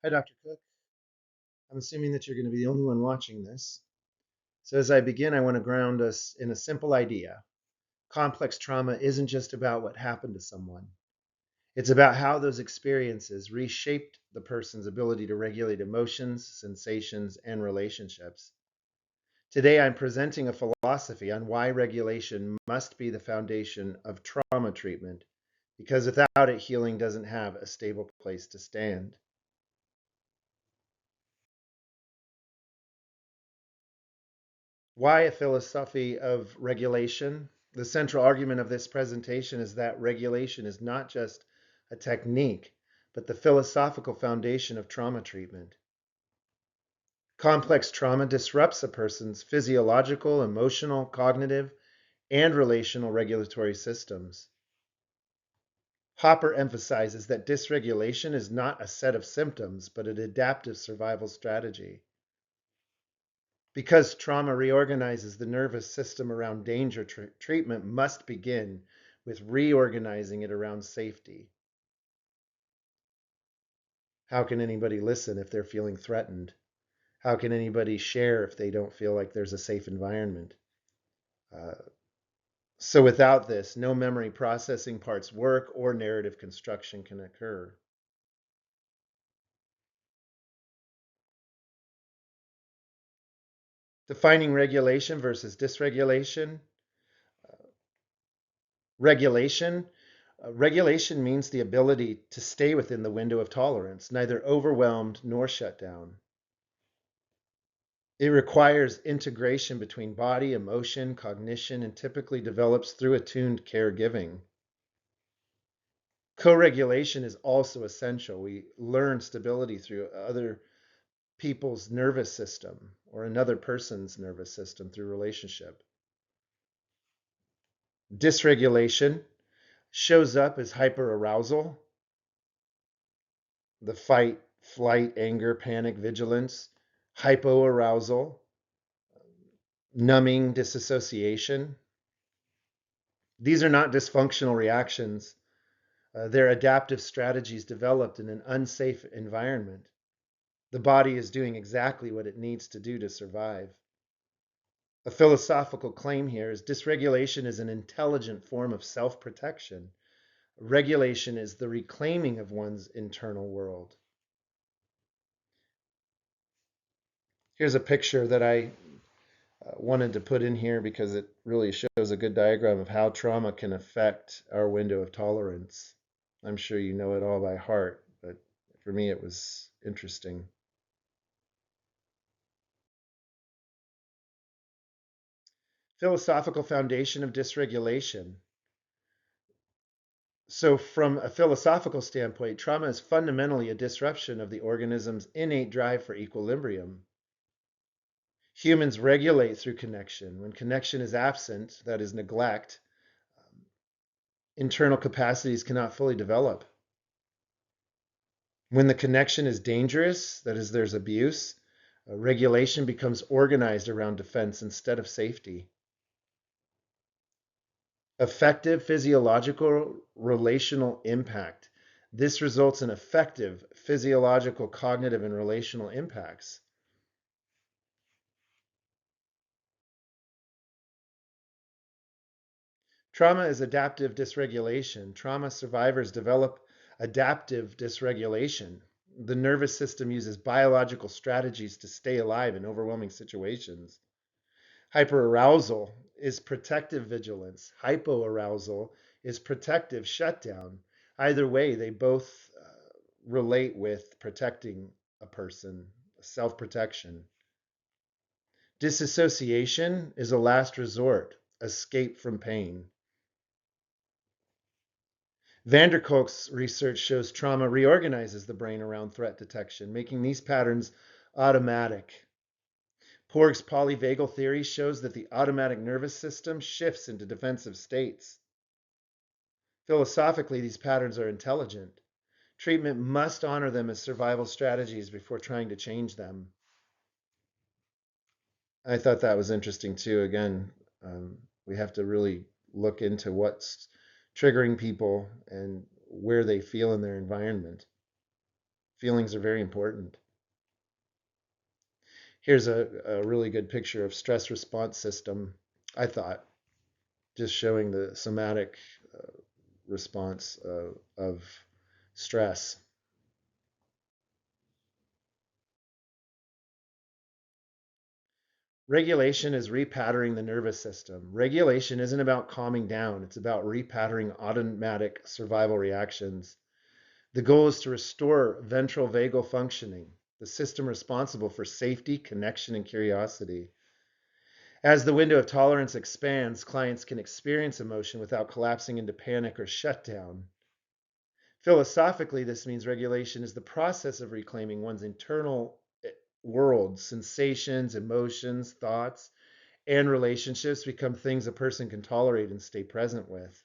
Hi, Dr. Cook. I'm assuming that you're going to be the only one watching this. So, as I begin, I want to ground us in a simple idea. Complex trauma isn't just about what happened to someone, it's about how those experiences reshaped the person's ability to regulate emotions, sensations, and relationships. Today, I'm presenting a philosophy on why regulation must be the foundation of trauma treatment, because without it, healing doesn't have a stable place to stand. Why a philosophy of regulation? The central argument of this presentation is that regulation is not just a technique, but the philosophical foundation of trauma treatment. Complex trauma disrupts a person's physiological, emotional, cognitive, and relational regulatory systems. Hopper emphasizes that dysregulation is not a set of symptoms, but an adaptive survival strategy. Because trauma reorganizes the nervous system around danger, treatment must begin with reorganizing it around safety. How can anybody listen if they're feeling threatened? How can anybody share if they don't feel like there's a safe environment? Uh, so without this, no memory processing parts work or narrative construction can occur. Defining regulation versus dysregulation. Regulation Regulation means the ability to stay within the window of tolerance, neither overwhelmed nor shut down. It requires integration between body, emotion, cognition, and typically develops through attuned caregiving. Co-regulation is also essential. We learn stability through other people's nervous system or another person's nervous system through relationship. Dysregulation shows up as hyperarousal, the fight, flight, anger, panic, vigilance, hypoarousal, numbing, disassociation. These are not dysfunctional reactions. They're adaptive strategies developed in an unsafe environment. The body is doing exactly what it needs to do to survive. A philosophical claim here is dysregulation is an intelligent form of self protection. Regulation is the reclaiming of one's internal world. Here's a picture that I wanted to put in here because it really shows a good diagram of how trauma can affect our window of tolerance. I'm sure you know it all by heart, but for me it was interesting. Philosophical foundation of dysregulation. So, from a philosophical standpoint, trauma is fundamentally a disruption of the organism's innate drive for equilibrium. Humans regulate through connection. When connection is absent, that is neglect, internal capacities cannot fully develop. When the connection is dangerous, that is, there's abuse, regulation becomes organized around defense instead of safety. Effective physiological relational impact. This results in effective physiological, cognitive, and relational impacts. Trauma is adaptive dysregulation. Trauma survivors develop adaptive dysregulation. The nervous system uses biological strategies to stay alive in overwhelming situations. Hyperarousal is protective vigilance. Hypoarousal is protective shutdown. Either way, they both relate with protecting a person, self protection. Disassociation is a last resort, escape from pain. Van der Kolk's research shows trauma reorganizes the brain around threat detection, making these patterns automatic. Porg's polyvagal theory shows that the automatic nervous system shifts into defensive states. Philosophically, these patterns are intelligent. Treatment must honor them as survival strategies before trying to change them. I thought that was interesting too. Again, we have to really look into what's triggering people and where they feel in their environment. Feelings are very important. Here's a really good picture of stress response system, I thought, just showing the somatic response of stress. Regulation is repatterning the nervous system. Regulation isn't about calming down, it's about repatterning automatic survival reactions. The goal is to restore ventral vagal functioning, the system responsible for safety, connection, and curiosity. As the window of tolerance expands, clients can experience emotion without collapsing into panic or shutdown. Philosophically, this means regulation is the process of reclaiming one's internal world. Sensations, emotions, thoughts, and relationships become things a person can tolerate and stay present with.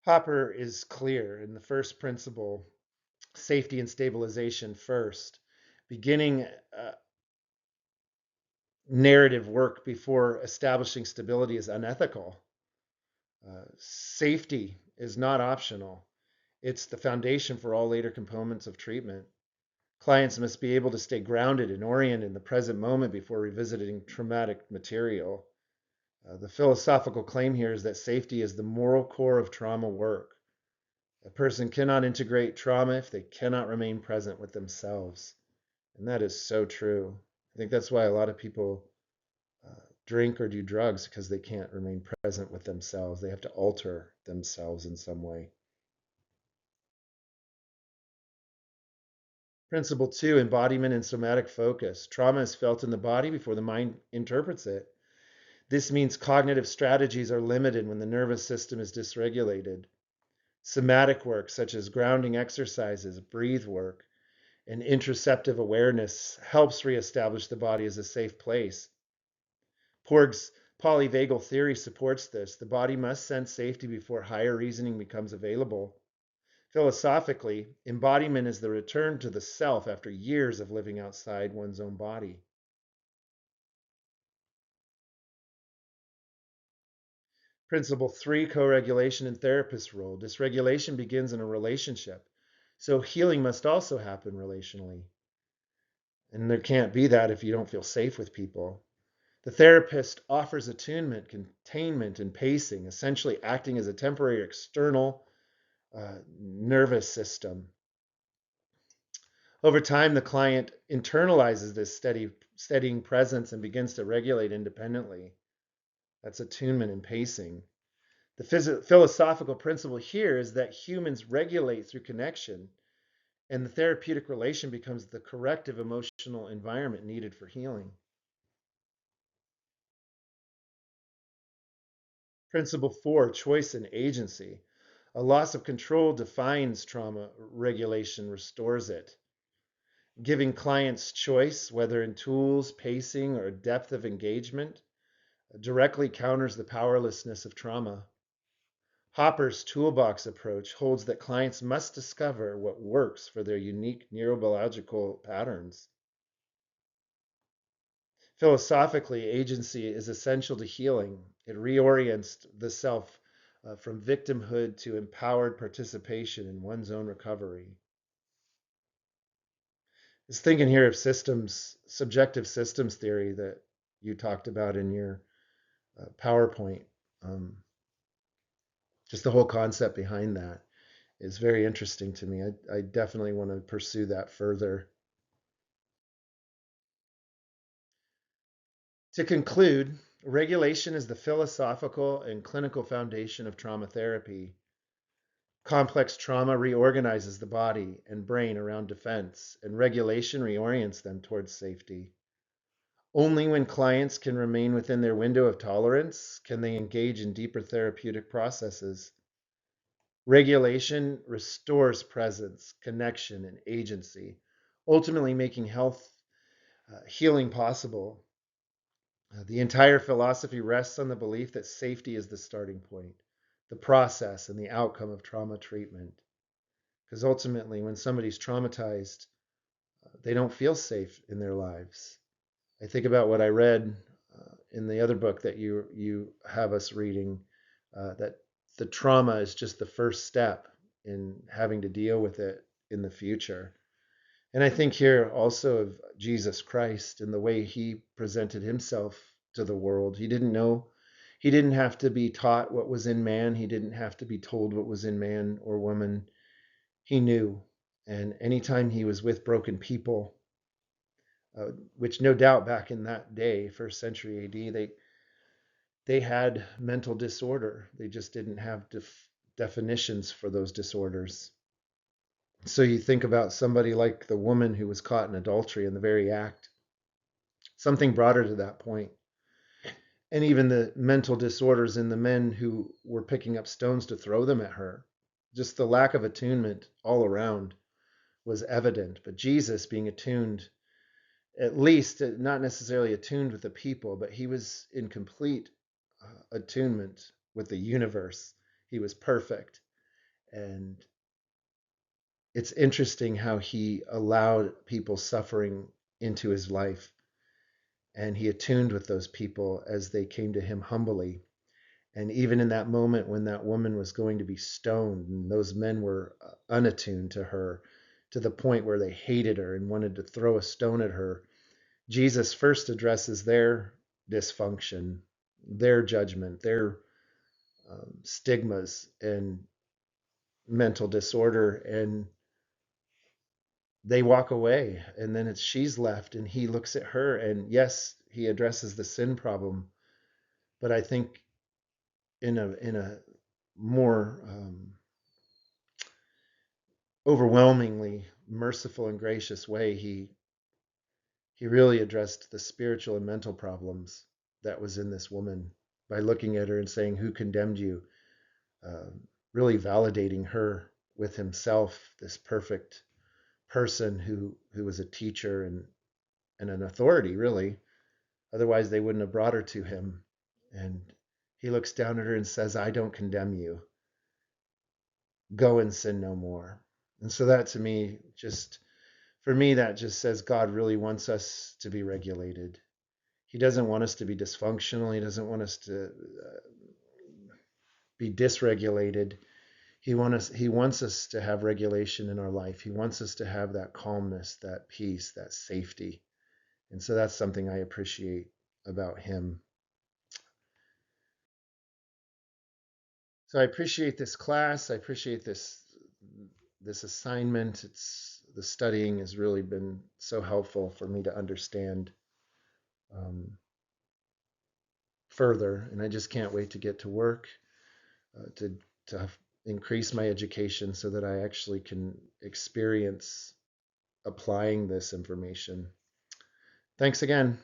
Hopper is clear in the first principle, safety and stabilization first. Beginning narrative work before establishing stability is unethical. Safety is not optional. It's the foundation for all later components of treatment. Clients must be able to stay grounded and oriented in the present moment before revisiting traumatic material. The philosophical claim here is that safety is the moral core of trauma work. A person cannot integrate trauma if they cannot remain present with themselves. And that is so true. I think that's why a lot of people drink or do drugs because they can't remain present with themselves. They have to alter themselves in some way. Principle 2, embodiment and somatic focus. Trauma is felt in the body before the mind interprets it. This means cognitive strategies are limited when the nervous system is dysregulated. Somatic work, such as grounding exercises, breathe work, and interoceptive awareness, helps reestablish the body as a safe place. Porg's polyvagal theory supports this. The body must sense safety before higher reasoning becomes available. Philosophically, embodiment is the return to the self after years of living outside one's own body. Principle 3, co-regulation and therapist role. Dysregulation begins in a relationship, so healing must also happen relationally. And there can't be that if you don't feel safe with people. The therapist offers attunement, containment, and pacing, essentially acting as a temporary external nervous system. Over time, the client internalizes this steadying presence and begins to regulate independently. That's attunement and pacing. The philosophical principle here is that humans regulate through connection, and the therapeutic relation becomes the corrective emotional environment needed for healing. Principle 4, choice and agency. A loss of control defines trauma, regulation restores it. Giving clients choice, whether in tools, pacing, or depth of engagement, directly counters the powerlessness of trauma. Hopper's toolbox approach holds that clients must discover what works for their unique neurobiological patterns. Philosophically, agency is essential to healing. It reorients the self from victimhood to empowered participation in one's own recovery. I was thinking here of systems, subjective systems theory that you talked about in your PowerPoint. Um, just the whole concept behind that is very interesting to me. I definitely want to pursue that further. To conclude, regulation is the philosophical and clinical foundation of trauma therapy. Complex trauma reorganizes the body and brain around defense, and regulation reorients them towards safety. Only when clients can remain within their window of tolerance can they engage in deeper therapeutic processes. Regulation restores presence, connection, and agency, ultimately making health healing possible. The entire philosophy rests on the belief that safety is the starting point, the process, and the outcome of trauma treatment. Because ultimately, when somebody's traumatized, they don't feel safe in their lives. I think about what I read in the other book that you have us reading, that the trauma is just the first step in having to deal with it in the future. And I think here also of Jesus Christ and the way he presented himself to the world. He didn't know, he didn't have to be taught what was in man. He didn't have to be told what was in man or woman. He knew. And anytime he was with broken people, which no doubt back in that day, first century AD, they had mental disorder. They just didn't have definitions for those disorders. So you think about somebody like the woman who was caught in adultery in the very act. Something brought her to that point. And even the mental disorders in the men who were picking up stones to throw them at her. Just the lack of attunement all around was evident. But Jesus being attuned, at least not necessarily attuned with the people, but he was in complete attunement with the universe. He was perfect. And it's interesting how he allowed people suffering into his life. And he attuned with those people as they came to him humbly. And even in that moment when that woman was going to be stoned, and those men were unattuned to her to the point where they hated her and wanted to throw a stone at her, Jesus first addresses their dysfunction, their judgment, their stigmas and mental disorder, and they walk away. And then she's left, and he looks at her, and yes, he addresses the sin problem, but I think in a more overwhelmingly merciful and gracious way, he really addressed the spiritual and mental problems that was in this woman by looking at her and saying, "Who condemned you?" Really validating her with himself, this perfect person who was a teacher and an authority, really. Otherwise, they wouldn't have brought her to him. And he looks down at her and says, "I don't condemn you. Go and sin no more." And so that to me, just for me, that just says God really wants us to be regulated. He doesn't want us to be dysfunctional. He doesn't want us to be dysregulated. He wants us to have regulation in our life. He wants us to have that calmness, that peace, that safety. And so that's something I appreciate about him. So I appreciate this class. I appreciate this assignment. The studying has really been so helpful for me to understand further, and I just can't wait to get to work to increase my education so that I actually can experience applying this information. Thanks again.